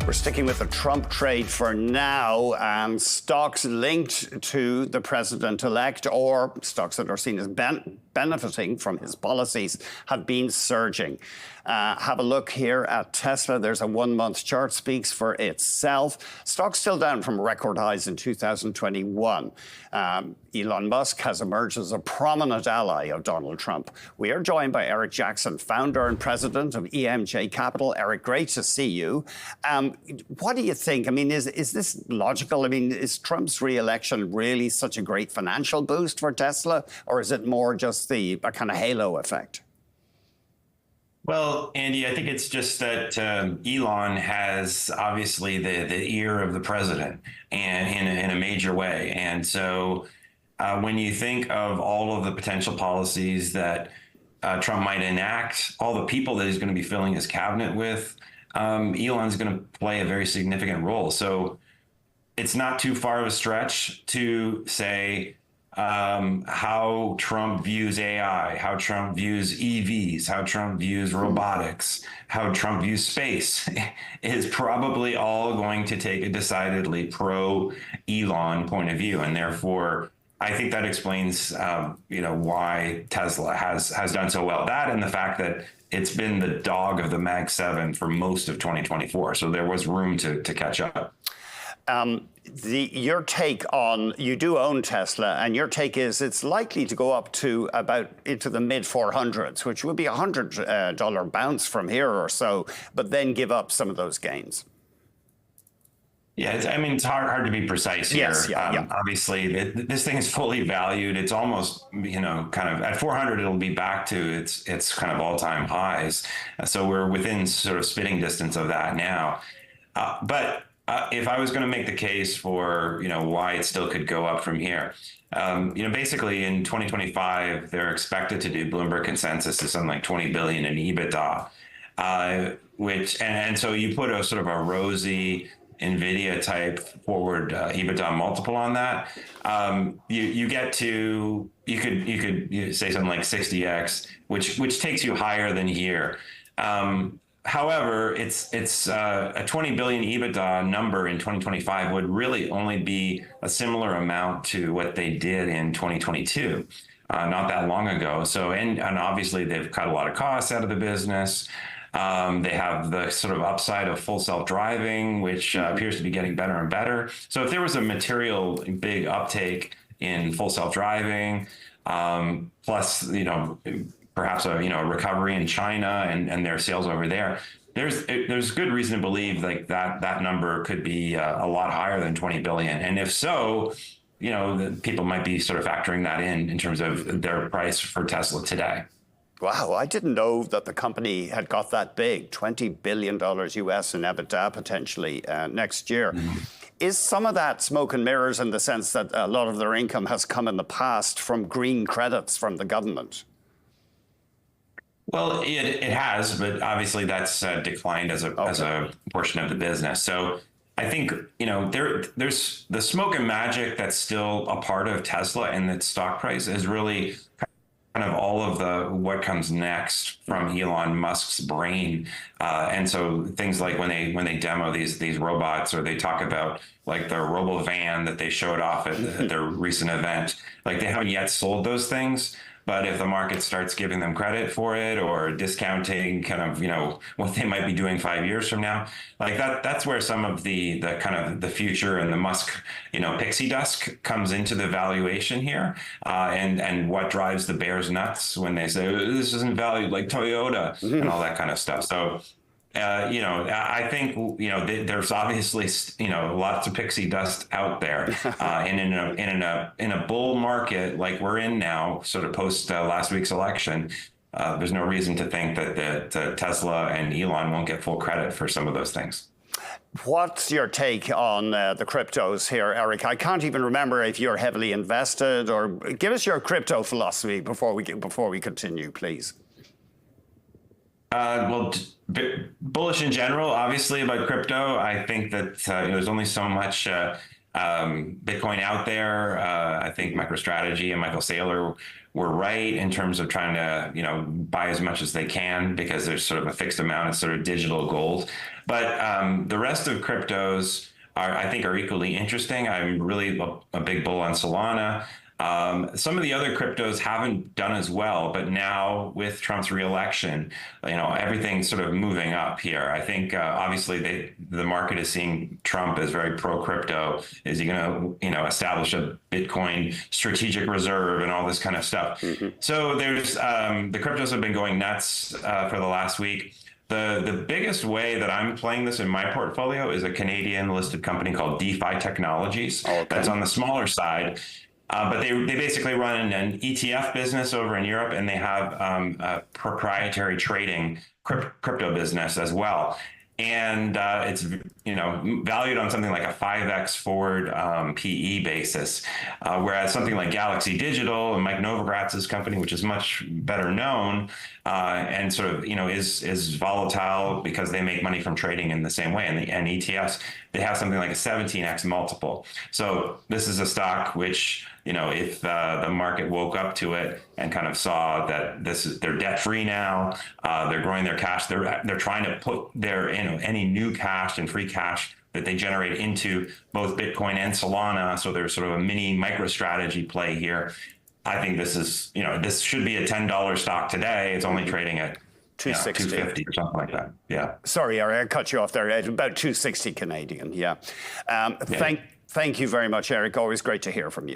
We're sticking with the Trump trade for now, and stocks linked to the president-elect or stocks that are seen as benefiting from his policies have been surging. Have a look here at Tesla. There's a one-month chart, speaks for itself. Stock's still down from record highs in 2021. Elon Musk has emerged as a prominent ally of Donald Trump. We are joined by Eric Jackson, founder and president of EMJ Capital. Eric, great to see you. What do you think? I mean, is this logical? I mean, is Trump's re-election really such a great financial boost for Tesla, or is it more just a kind of halo effect? Well, Andy, I think it's just that Elon has obviously the ear of the president, and in a major way. And so when you think of all of the potential policies that Trump might enact, all the people that he's going to be filling his cabinet with, Elon's going to play a very significant role. So it's not too far of a stretch to say how Trump views AI, how Trump views EVs, how Trump views robotics, how Trump views space is probably all going to take a decidedly pro-Elon point of view. And therefore, I think that explains, why Tesla has done so well. That and the fact that it's been the dog of the Mag 7 for most of 2024. So there was room to catch up. Your take on, you do own Tesla, and your take is it's likely to go up to about into the mid 400s, which would be $100 bounce from here or so, but then give up some of those gains. Yeah, it's hard to be precise here. Yes, yeah. Obviously, this thing is fully valued. It's almost, kind of at 400, it'll be back to its kind of all-time highs. So we're within sort of spitting distance of that now. But if I was going to make the case for, why it still could go up from here, basically in 2025, they're expected to do Bloomberg consensus is something like 20 billion in EBITDA, and so you put a sort of a rosy NVIDIA type forward EBITDA multiple on that, you get to, you could say something like 60x, which takes you higher than here. However, it's a 20 billion EBITDA number in 2025 would really only be a similar amount to what they did in 2022, not that long ago. So, and obviously they've cut a lot of costs out of the business. They have the sort of upside of full self-driving, which appears to be getting better and better. So if there was a material big uptake in full self-driving, plus, perhaps a recovery in China and their sales over there, there's good reason to believe like that number could be a lot higher than 20 billion. And if so, the people might be sort of factoring that in terms of their price for Tesla today. Wow, I didn't know that the company had got that big, $20 billion US in EBITDA potentially next year. Mm-hmm. Is some of that smoke and mirrors in the sense that a lot of their income has come in the past from green credits from the government? Well, it has, but obviously that's declined as a portion of the business. So I think, there's the smoke and magic that's still a part of Tesla, and its stock price is really kind of all of what comes next from Elon Musk's brain. And so things like when they demo these robots, or they talk about like the robo van that they showed off at their recent event, like they haven't yet sold those things. But if the market starts giving them credit for it, or discounting kind of, what they might be doing 5 years from now, like that's where some of the kind of the future and the Musk, pixie dust comes into the valuation here. And what drives the bears nuts when they say, this isn't valued like Toyota and all that kind of stuff. So, I think, there's obviously, lots of pixie dust out there. And in a bull market like we're in now, sort of post last week's election, there's no reason to think that Tesla and Elon won't get full credit for some of those things. What's your take on the cryptos here, Eric? I can't even remember if you're heavily invested, or give us your crypto philosophy before we continue, please. Well, bullish in general, obviously, about crypto. I think that there's only so much Bitcoin out there. I think MicroStrategy and Michael Saylor were right in terms of trying to, buy as much as they can because there's sort of a fixed amount of sort of digital gold. But the rest of cryptos I think are equally interesting. I'm really a big bull on Solana. Some of the other cryptos haven't done as well, but now with Trump's reelection, everything's sort of moving up here. I think obviously the market is seeing Trump as very pro crypto. Is he going to establish a Bitcoin strategic reserve and all this kind of stuff? Mm-hmm. So there's the cryptos have been going nuts for the last week. The biggest way that I'm playing this in my portfolio is a Canadian listed company called DeFi Technologies. Okay. That's on the smaller side. But they basically run an ETF business over in Europe, and they have a proprietary trading crypto business as well. And it's valued on something like a 5x forward PE basis, whereas something like Galaxy Digital and Mike Novogratz's company, which is much better known and sort of is volatile because they make money from trading in the same way, and ETFs, they have something like a 17x multiple. So this is a stock which, if the market woke up to it and kind of saw that they're debt free now, they're growing their cash, they're trying to put their any new cash and free cash that they generate into both Bitcoin and Solana. So there's sort of a mini MicroStrategy play here. I think this is this should be a $10 stock today. It's only trading at 260 250 or something like that. Yeah. Sorry, Eric, I cut you off there. About 260 Canadian. Yeah. Thank you very much, Eric. Always great to hear from you.